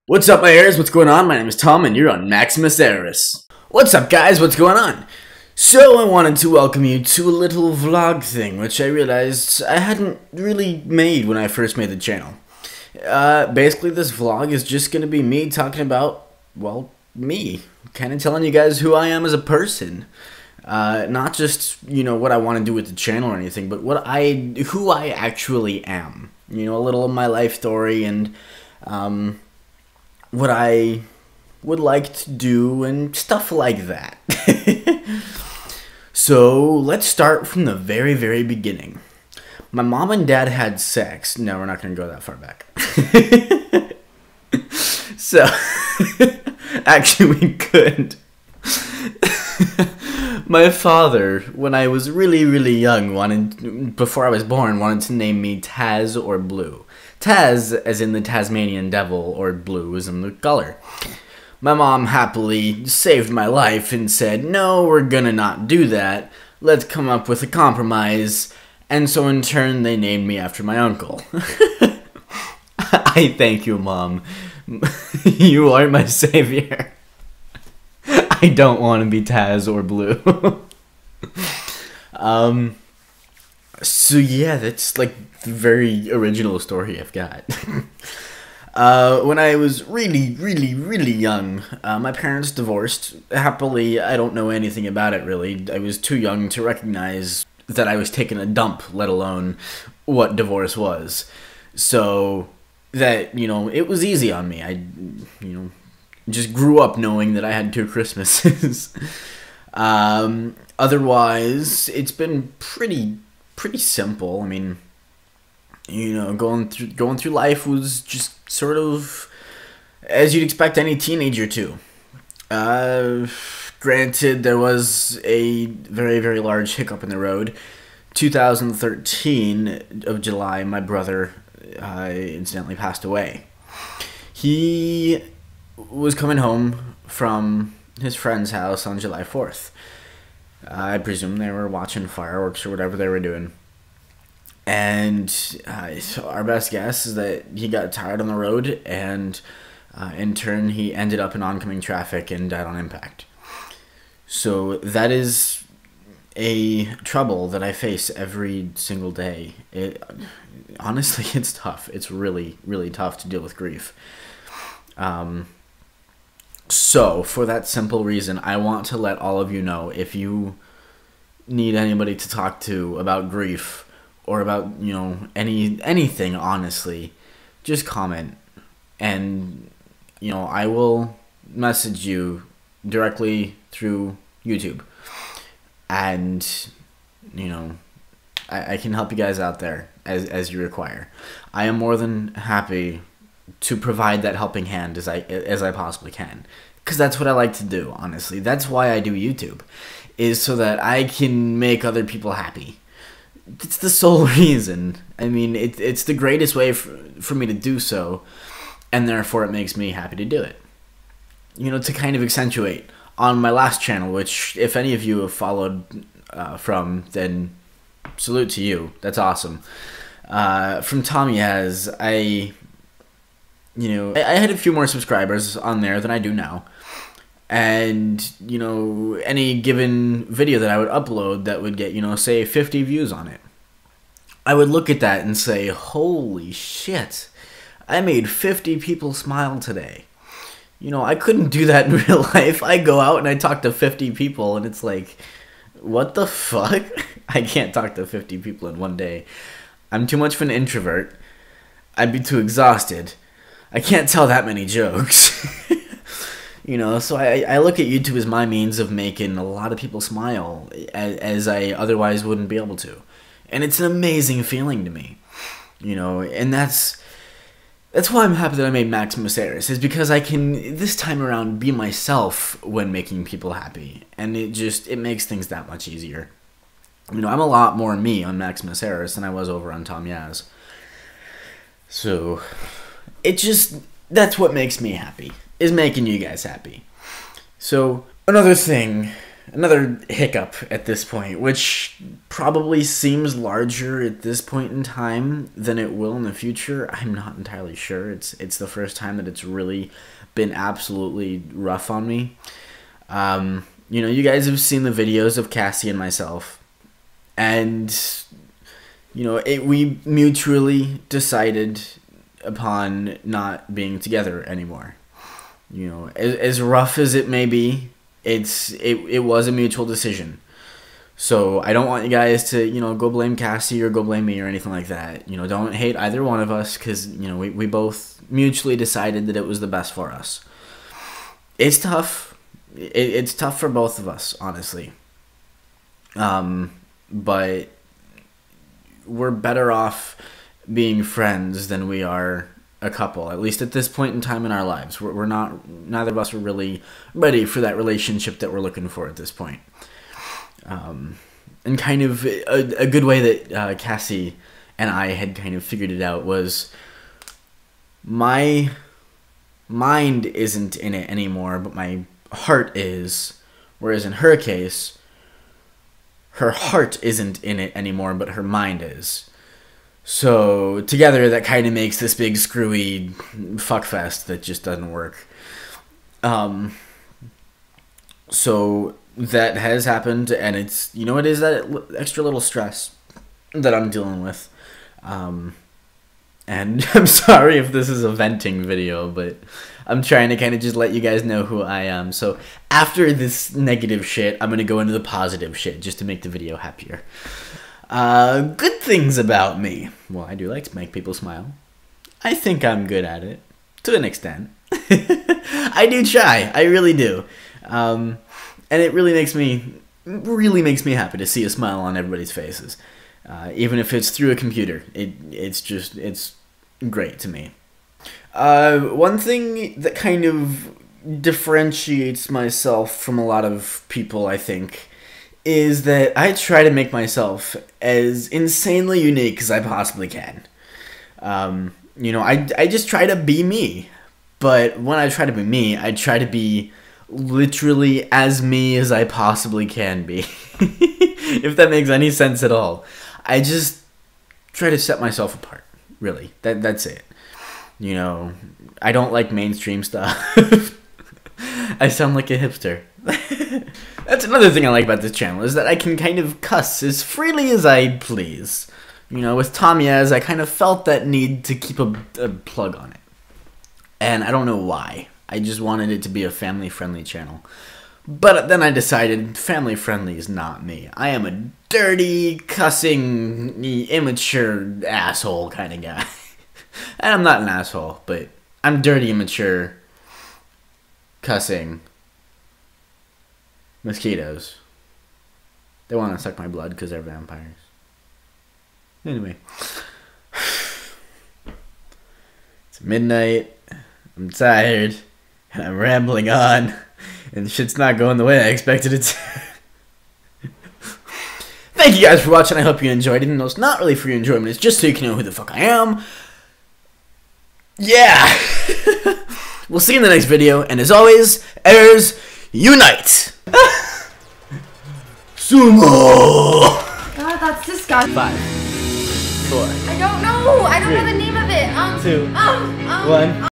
What's up, my heirs? What's going on? My name is Tom, and you're on Maximus Aeris. What's up, guys? What's going on? So, I wanted to welcome you to a little vlog thing, which I realized I hadn't really made when I first made the channel. Basically, this vlog is just going to be me talking about, well, me. Kind of telling you guys who I am as a person. Not just, what I want to do with the channel or anything, but who I actually am. A little of my life story and, what I would like to do and stuff like that. So let's start from the very, very beginning. My mom and dad had sex. No, we're not going to go that far back. So, actually we could. My father, when I was really, really young, before I was born, wanted to name me Taz or Blue. Taz, as in the Tasmanian devil, or blue as in the color. My mom happily saved my life and said, no, we're gonna not do that. Let's come up with a compromise. And so in turn, they named me after my uncle. I thank you, Mom. You are my savior. I don't want to be Taz or Blue. So yeah, that's like the very original story I've got. When I was really, really, really young, my parents divorced. Happily, I don't know anything about it really. I was too young to recognize that I was taking a dump, let alone what divorce was. So that, it was easy on me. I, just grew up knowing that I had 2 Christmases. Otherwise, it's been pretty simple. I mean, going through life was just sort of as you'd expect any teenager to. Granted, there was a very, very large hiccup in the road. 2013 of July, my brother incidentally passed away. He was coming home from his friend's house on July 4th. I presume they were watching fireworks or whatever they were doing. And so our best guess is that he got tired on the road, and in turn he ended up in oncoming traffic and died on impact. So that is a trouble that I face every single day. Honestly, it's tough. It's really, really tough to deal with grief. So, for that simple reason, I want to let all of you know, if you need anybody to talk to about grief or about, anything, honestly, just comment. And, I will message you directly through YouTube. And, I can help you guys out there as you require. I am more than happy to provide that helping hand as I possibly can, because that's what I like to do. Honestly, that's why I do YouTube, is so that I can make other people happy. It's the sole reason. I mean, it's the greatest way for me to do so, and therefore it makes me happy to do it. To kind of accentuate on my last channel, which if any of you have followed from, then salute to you. That's awesome. From Tom Yaz, I had a few more subscribers on there than I do now. And, any given video that I would upload that would get, say 50 views on it, I would look at that and say, holy shit, I made 50 people smile today. I couldn't do that in real life. I go out and I talk to 50 people and it's like, what the fuck? I can't talk to 50 people in one day. I'm too much of an introvert. I'd be too exhausted. I can't tell that many jokes. So I look at YouTube as my means of making a lot of people smile as I otherwise wouldn't be able to. And it's an amazing feeling to me. And that's why I'm happy that I made Maximus Aeris, is because I can, this time around, be myself when making people happy. And it makes things that much easier. I'm a lot more me on Maximus Aeris than I was over on Tom Yaz. So that's what makes me happy, is making you guys happy. So, another thing another hiccup at this point, which probably seems larger at this point in time than it will in the future. I'm not entirely sure. It's the first time that it's really been absolutely rough on me. You know, you guys have seen the videos of Cassie and myself, and you know, we mutually decided upon not being together anymore. You know, as rough as it may be, it was a mutual decision. So I don't want you guys to, you know, go blame Cassie or go blame me or anything like that. You know, don't hate either one of us, because, you know, we both mutually decided that it was the best for us. It's tough. It's tough for both of us, honestly. But we're better off being friends than we are a couple, at least at this point in time in our lives. We're not, neither of us are really ready for that relationship that we're looking for at this point. And kind of a good way that Cassie and I had kind of figured it out was, my mind isn't in it anymore, but my heart is. Whereas in her case, her heart isn't in it anymore, but her mind is. So together, that kind of makes this big screwy fuckfest that just doesn't work. So that has happened, and it's, you know, it is that extra little stress that I'm dealing with. And I'm sorry if this is a venting video, but I'm trying to kind of just let you guys know who I am. So after this negative shit, I'm going to go into the positive shit just to make the video happier. Good things about me. Well, I do like to make people smile. I think I'm good at it, to an extent. I do try. I really do. And it really makes me happy to see a smile on everybody's faces. Even if it's through a computer. It's great to me. One thing that kind of differentiates myself from a lot of people, I think, is that I try to make myself as insanely unique as I possibly can. You know, I just try to be me. But when I try to be me, I try to be literally as me as I possibly can be. If that makes any sense at all. I just try to set myself apart, really. That's it. You know, I don't like mainstream stuff. I sound like a hipster. That's another thing I like about this channel, is that I can kind of cuss as freely as I please. You know, with Tamiya's, I kind of felt that need to keep a plug on it. And I don't know why. I just wanted it to be a family-friendly channel. But then I decided family-friendly is not me. I am a dirty, cussing, immature asshole kind of guy. And I'm not an asshole, but I'm dirty, immature, cussing mosquitoes. They want to suck my blood because they're vampires. Anyway. It's midnight. I'm tired. And I'm rambling on. And shit's not going the way I expected it to. Thank you guys for watching. I hope you enjoyed it. And it's not really for your enjoyment. It's just so you can know who the fuck I am. Yeah. We'll see you in the next video. And as always, heirs unite. Sumo. God, that's disgusting. 5, 4. I don't know. I don't know the name of it. 2, 1.